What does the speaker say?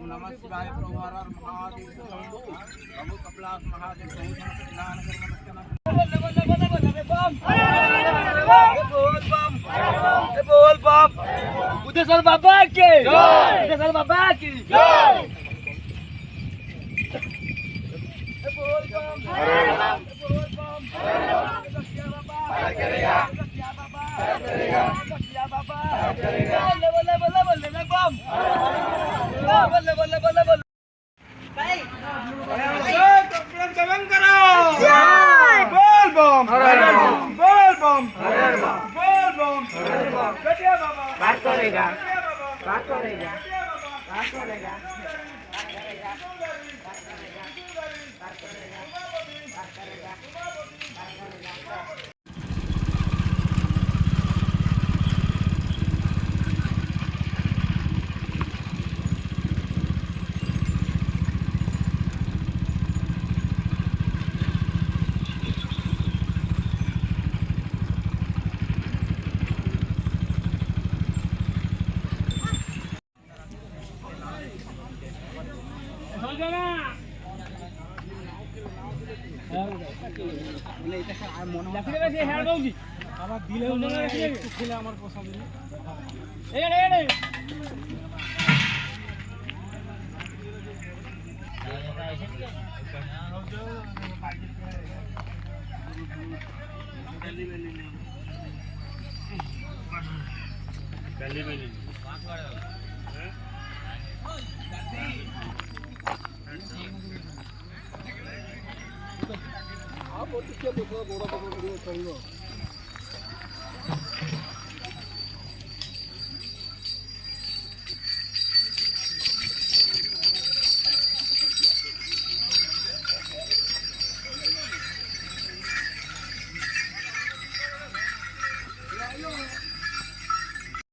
ओम नमः शिवाय प्रभु हर हर महादेव शंभु प्रभु कपिलास महादेव प्रभु ध्यान कर बोल बम उदेश्वर बाबा की जय उदेश्वर बाबा की जय बोल बम बोल बम करेगा करेगा बाबा करेगा बोले बोले बोले बोले बम बोले बोले बोले बोले भाई कमन करो बोल बम बोल बम बोल बम कटिया बाबा बात करेगा बात करेगा बात करेगा आप